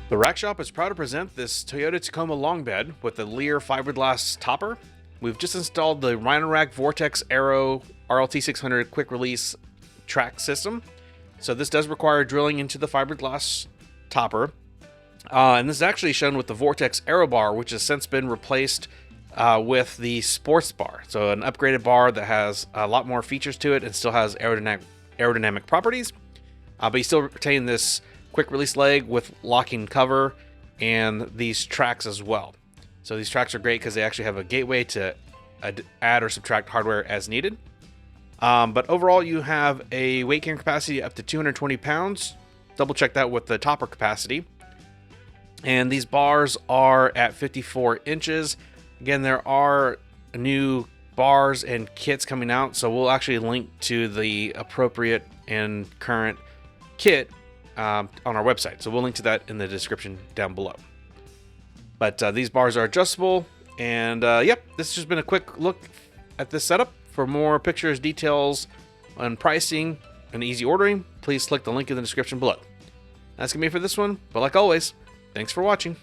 The Rack Shop is proud to present this Toyota Tacoma long bed with the Leer fiberglass topper. We've just installed the Rhino-Rack Vortex Aero RLT 600 quick release track system. So this does require drilling into the fiberglass topper. And this is actually shown with the Vortex Aero bar, which has since been replaced with the sports bar. So an upgraded bar that has a lot more features to it and still has aerodynamic properties. But you still retain this quick release leg with locking cover and these tracks as well. So these tracks are great because they actually have a gateway to add or subtract hardware as needed. But overall, you have a weight carrying capacity up to 220 pounds. Double check that with the topper capacity. And these bars are at 54 inches. Again, there are new bars and kits coming out, so we'll actually link to the appropriate and current kit on our website. So we'll link to that in the description down below. But these bars are adjustable. And yep, this has just been a quick look at this setup. For more pictures, details, and pricing and easy ordering, please click the link in the description below. That's going to be it for this one. But like always, thanks for watching.